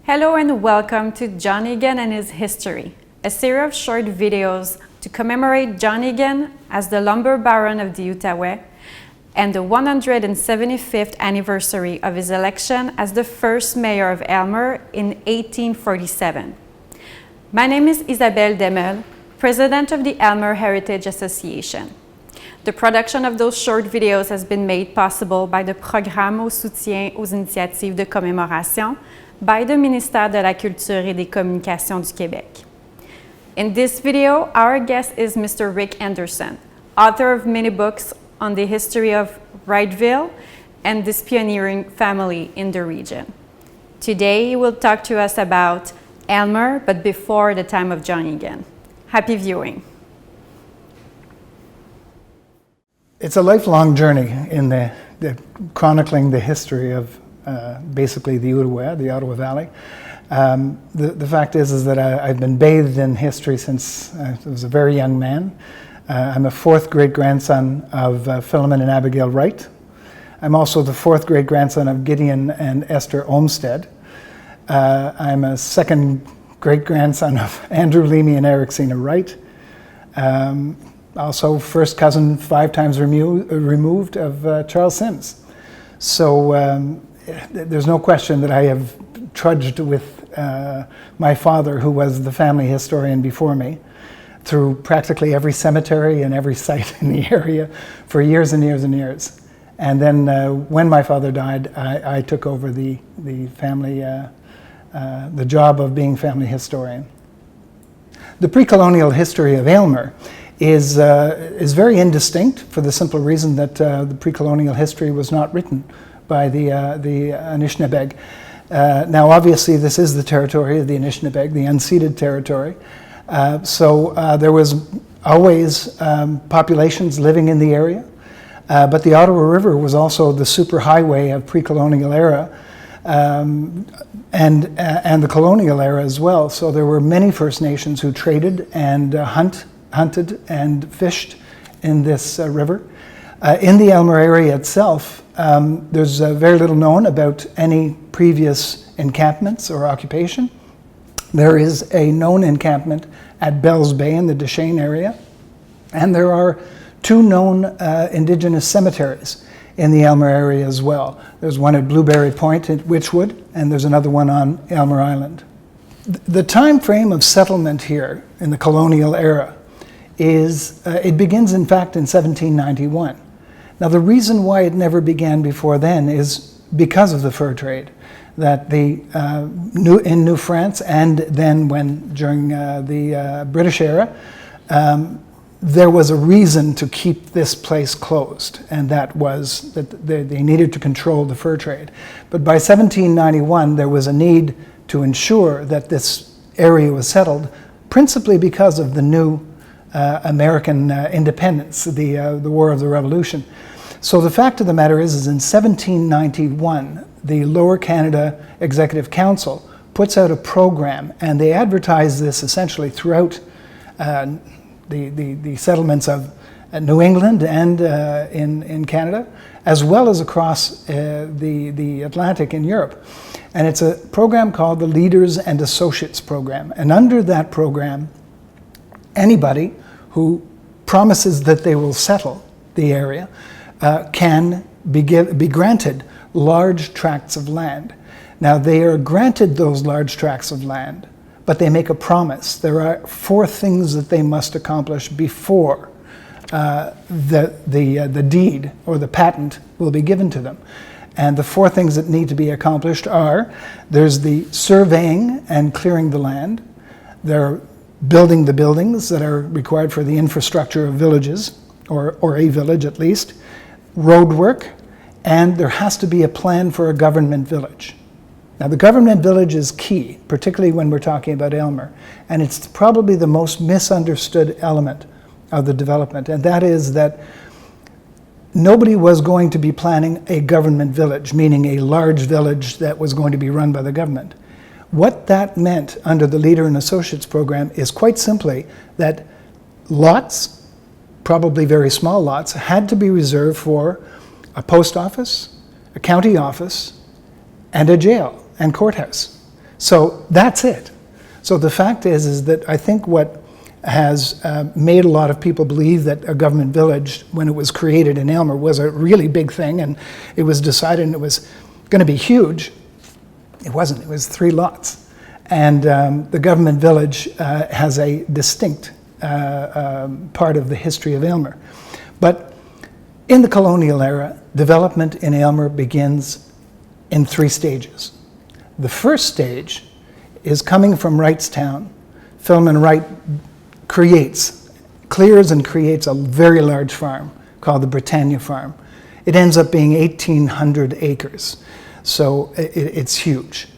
Hello and welcome to John Egan and his history, a series of short videos to commemorate John Egan as the lumber baron of the Outaouais and the 175th anniversary of his election as the first mayor of Aylmer in 1847. My name is Isabelle Demel, president of the Aylmer Heritage Association. The production of those short videos has been made possible by the Programme au soutien aux initiatives de commémoration by the Ministère de la Culture et des Communications du Québec. In this video, our guest is Mr. Rick Henderson, author of many books on the history of Wrightville and this pioneering family in the region. Today, he will talk to us about Aylmer, but before the time of John Egan. Happy viewing. It's a lifelong journey in the chronicling the history of basically the Outaouais, the Ottawa Valley. The fact is that I've been bathed in history since I was a very young man. I'm a fourth great-grandson of Philemon and Abigail Wright. I'm also the fourth great-grandson of Gideon and Esther Olmstead. I'm a second great-grandson of Andrew, Leamy, and Ericina Wright. Also first cousin 5 times removed of Charles Symmes. So there's no question that I have trudged with my father, who was the family historian before me, through practically every cemetery and every site in the area for years and years and years. And then when my father died, I took over the family, the job of being family historian. The pre-colonial history of Aylmer is very indistinct for the simple reason that the pre-colonial history was not written by the Anishinaabeg. Now obviously this is the territory of the Anishinaabeg, the unceded territory. So there was always populations living in the area, but the Ottawa River was also the superhighway of pre-colonial era and the colonial era as well. So there were many First Nations who traded and hunted and fished in this river. In the Aylmer area itself, there's very little known about any previous encampments or occupation. There is a known encampment at Bell's Bay in the Deschênes area, and there are 2 known Indigenous cemeteries in the Aylmer area as well. There's one at Blueberry Point at Witchwood, and there's another one on Aylmer Island. The time frame of settlement here in the colonial era is, it begins in fact in 1791. Now the reason why it never began before then is because of the fur trade, that in New France and then during the British era, there was a reason to keep this place closed, and that was that they needed to control the fur trade. But by 1791 there was a need to ensure that this area was settled, principally because of the new American independence, the War of the Revolution. So the fact of the matter is in 1791, the Lower Canada Executive Council puts out a program, and they advertise this essentially throughout the settlements of New England and in Canada, as well as across the Atlantic in Europe. And it's a program called the Leaders and Associates Program. And under that program, anybody who promises that they will settle the area can be granted large tracts of land. Now they are granted those large tracts of land, but they make a promise. There are 4 things that they must accomplish before the deed or the patent will be given to them. And the 4 things that need to be accomplished are, there's the surveying and clearing the land, they're building the buildings that are required for the infrastructure of villages, or a village at least, road work, and there has to be a plan for a government village. Now, the government village is key, particularly when we're talking about Aylmer, and it's probably the most misunderstood element of the development, and that is that nobody was going to be planning a government village, meaning a large village that was going to be run by the government. What that meant under the Leader and Associates program is quite simply that lots, probably very small lots, had to be reserved for a post office, a county office, and a jail and courthouse. So that's it. So the fact is that I think what has made a lot of people believe that a government village, when it was created in Aylmer, was a really big thing, and it was decided and it was going to be huge. It wasn't. It was 3 lots. And the government village has a distinct part of the history of Aylmer. But in the colonial era, development in Aylmer begins in 3 stages. The first stage is coming from Wrightstown. Philemon Wright clears and creates a very large farm called the Britannia Farm. It ends up being 1,800 acres, so it's huge.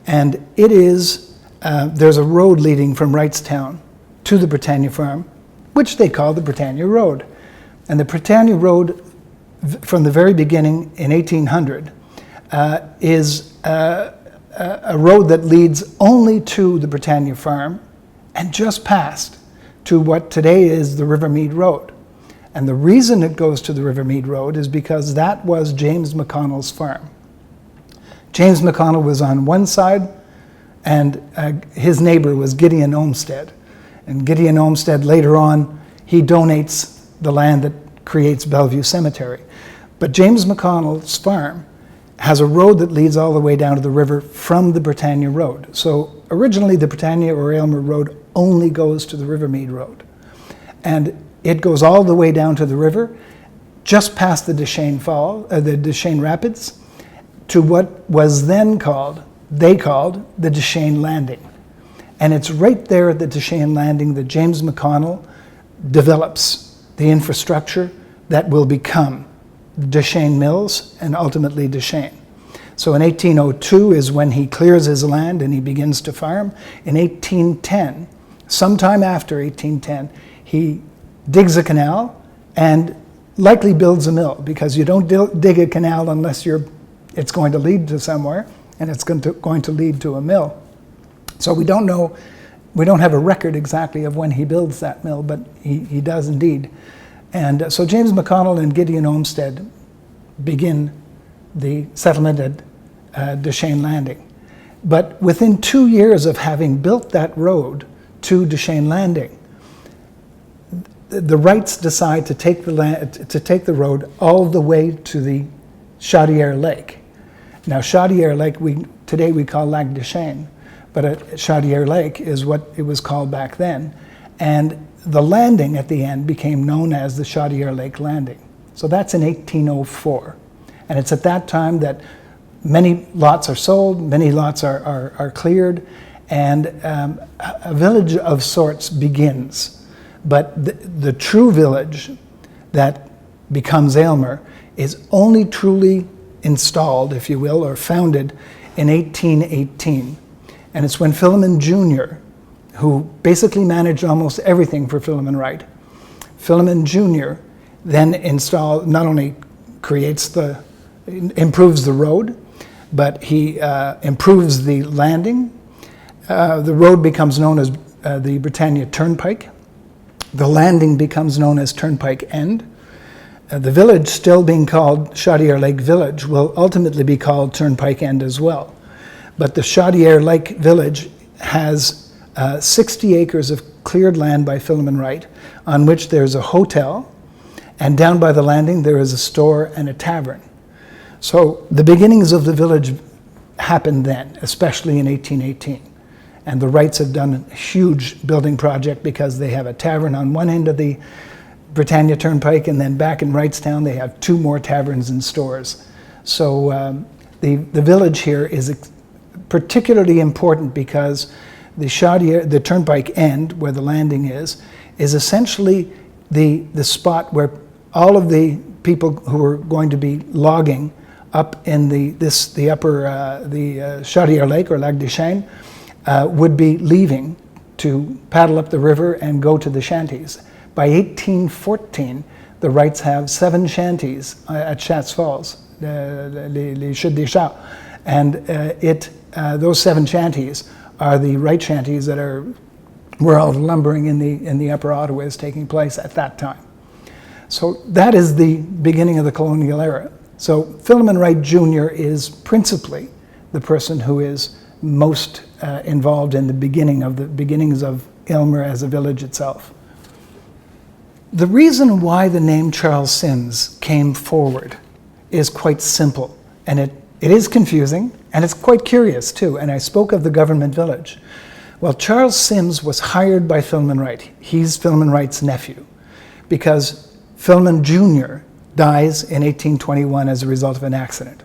And it is, there's a road leading from Wrightstown to the Britannia Farm, which they call the Britannia Road. And the Britannia Road, from the very beginning in 1800, is a road that leads only to the Britannia Farm and just past to what today is the Rivermead Road. And the reason it goes to the Rivermead Road is because that was James McConnell's farm. James McConnell was on one side, and his neighbor was Gideon Olmstead. And Gideon Olmstead, later on, he donates the land that creates Bellevue Cemetery. But James McConnell's farm has a road that leads all the way down to the river from the Britannia Road. So originally the Britannia or Aylmer Road only goes to the Rivermead Road. And it goes all the way down to the river, just past the Deschênes Rapids, to what was then called the Deschênes Landing. And it's right there at the Deschênes Landing that James McConnell develops the infrastructure that will become Deschênes Mills and ultimately Deschênes. So in 1802 is when he clears his land and he begins to farm. In 1810, sometime after 1810, he digs a canal and likely builds a mill, because you don't dig a canal unless it's going to lead to somewhere, and it's going to lead to a mill. So we don't know, we don't have a record exactly of when he builds that mill, but he does indeed. And so James McConnell and Gideon Olmstead begin the settlement at Deschênes Landing. But within 2 years of having built that road to Deschênes Landing, the Wrights decide to take the road all the way to the Chaudière Lake. Now Chaudière Lake, today we call Lac Deschênes, but Chaudière Lake is what it was called back then. And the landing at the end became known as the Chaudière Lake Landing. So that's in 1804. And it's at that time that many lots are sold, many lots are cleared, and a village of sorts begins. But the true village that becomes Aylmer is only truly installed, if you will, or founded in 1818. And it's when Philemon Jr., who basically managed almost everything for Philemon Wright, Philemon Jr. then not only improves the road, but he improves the landing. The road becomes known as the Britannia Turnpike. The landing becomes known as Turnpike End. The village, still being called Chaudière Lake Village, will ultimately be called Turnpike End as well. But the Chaudière Lake Village has 60 acres of cleared land by Philemon Wright, on which there's a hotel, and down by the landing there is a store and a tavern. So the beginnings of the village happened then, especially in 1818. And the Wrights have done a huge building project, because they have a tavern on one end of the Britannia Turnpike, and then back in Wrightstown they have 2 more taverns and stores. So the village here is particularly important, because the Turnpike End, where the landing is essentially the spot where all of the people who are going to be logging up in the Chaudière Lake, or Lac des Chênes, would be leaving to paddle up the river and go to the shanties. By 1814, the Wrights have 7 shanties at Chats Falls, les Chutes des Chats, and those 7 shanties are the Wright shanties that where all the lumbering in the Upper Ottawa is taking place at that time. So that is the beginning of the colonial era. So Philemon Wright Jr. is principally the person who is most involved in the beginnings of Aylmer as a village itself. The reason why the name Charles Symmes came forward is quite simple, and it is confusing, and it's quite curious too, and I spoke of the government village. Well, Charles Symmes was hired by Philemon Wright. He's Philemon Wright's nephew, because Philemon Jr. dies in 1821 as a result of an accident.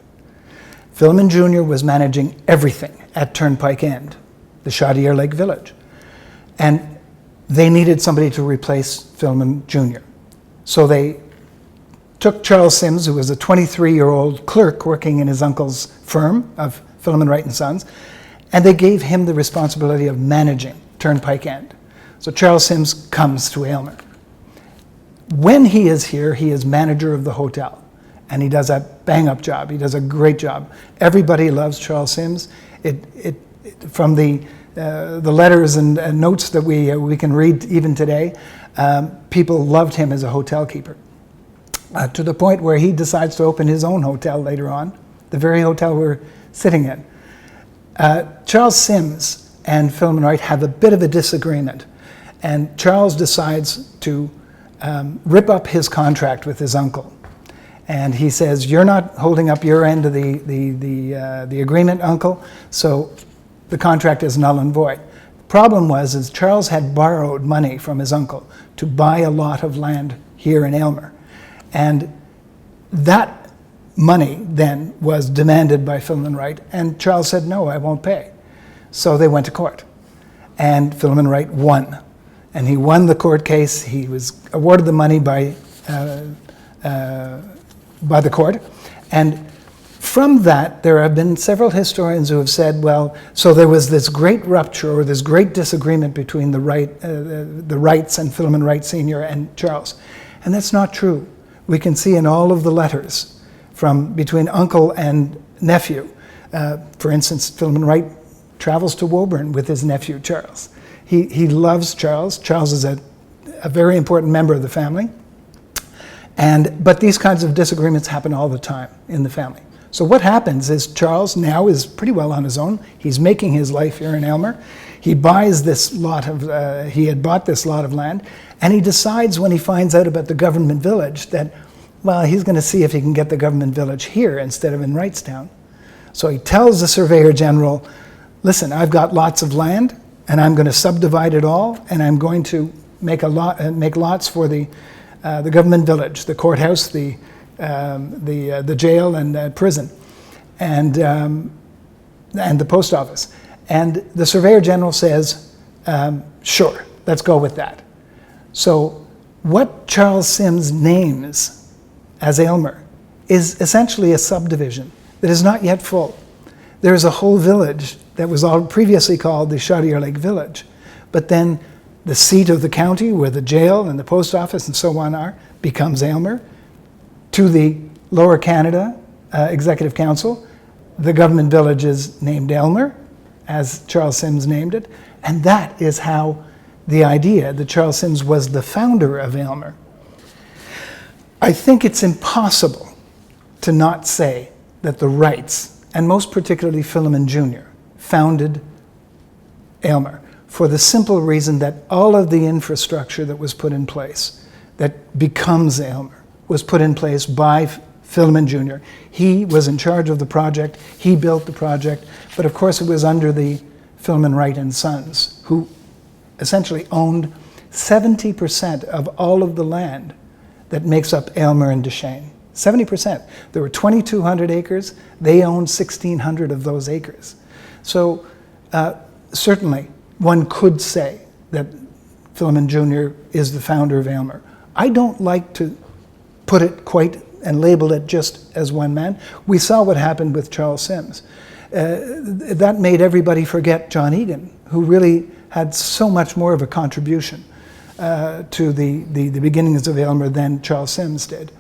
Philemon Jr. was managing everything at Turnpike End, the Chaudière Lake village, and they needed somebody to replace Philemon Jr. So they took Charles Symmes, who was a 23-year-old clerk working in his uncle's firm of Philemon Wright & Sons, and they gave him the responsibility of managing Turnpike End. So Charles Symmes comes to Aylmer. When he is here, he is manager of the hotel, and he does a bang-up job. He does a great job. Everybody loves Charles Symmes. From the letters and notes that we can read even today, people loved him as a hotel keeper, to the point where he decides to open his own hotel later on, the very hotel we're sitting in. Charles Symmes and Philemon Wright have a bit of a disagreement, and Charles decides to rip up his contract with his uncle. And he says, "You're not holding up your end of the agreement, Uncle, so the contract is null and void." The problem was Charles had borrowed money from his uncle to buy a lot of land here in Aylmer. And that money then was demanded by Philemon Wright, and Charles said, "No, I won't pay." So they went to court, and Philemon Wright won. And he won the court case. He was awarded the money by the court. And from that, there have been several historians who have said, well, so there was this great rupture or this great disagreement between the Wrights and Philemon Wright Sr. and Charles. And that's not true. We can see in all of the letters between uncle and nephew. For instance, Philemon Wright travels to Woburn with his nephew, Charles. He loves Charles. Charles is a very important member of the family. But these kinds of disagreements happen all the time in the family. So what happens is Charles now is pretty well on his own. He's making his life here in Aylmer. He buys this lot of, he had bought this lot of land, and he decides when he finds out about the government village that, well, he's going to see if he can get the government village here instead of in Wrightstown. So he tells the Surveyor General, listen, I've got lots of land, and I'm going to subdivide it all, and I'm going to make lots for the government village, the courthouse, the jail and prison, and the post office. And the Surveyor General says, sure, let's go with that. So what Charles Symmes names as Aylmer is essentially a subdivision that is not yet full. There is a whole village that was all previously called the Chaudière Lake Village, but then the seat of the county, where the jail and the post office and so on are, becomes Aylmer. To the Lower Canada Executive Council, the government village is named Aylmer, as Charles Symmes named it, and that is how the idea that Charles Symmes was the founder of Aylmer. I think it's impossible to not say that the Wrights, and most particularly Philemon Jr., founded Aylmer, for the simple reason that all of the infrastructure that was put in place, that becomes Aylmer, was put in place by Philemon Jr. He was in charge of the project, he built the project, but of course it was under the Philemon Wright and Sons, who essentially owned 70% of all of the land that makes up Aylmer and Deschênes. 70%. There were 2,200 acres, they owned 1,600 of those acres. So certainly one could say that Philemon Jr. is the founder of Aylmer. I don't like to put it quite and label it just as one man. We saw what happened with Charles Symmes. That made everybody forget John Egan, who really had so much more of a contribution to the beginnings of Aylmer than Charles Symmes did.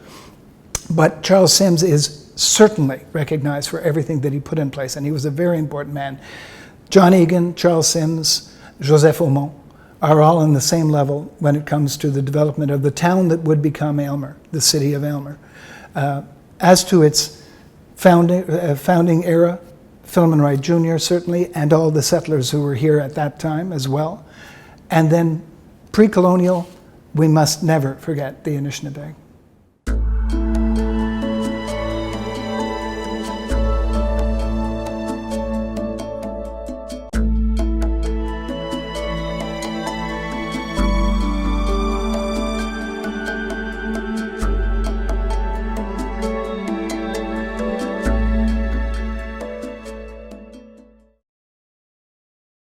But Charles Symmes is certainly recognized for everything that he put in place, and he was a very important man. John Egan, Charles Symmes, Joseph Aumont are all on the same level when it comes to the development of the town that would become Aylmer, the city of Aylmer. As to its founding era, Philemon Wright Jr. certainly, and all the settlers who were here at that time as well. And then pre-colonial, we must never forget the Anishinaabe.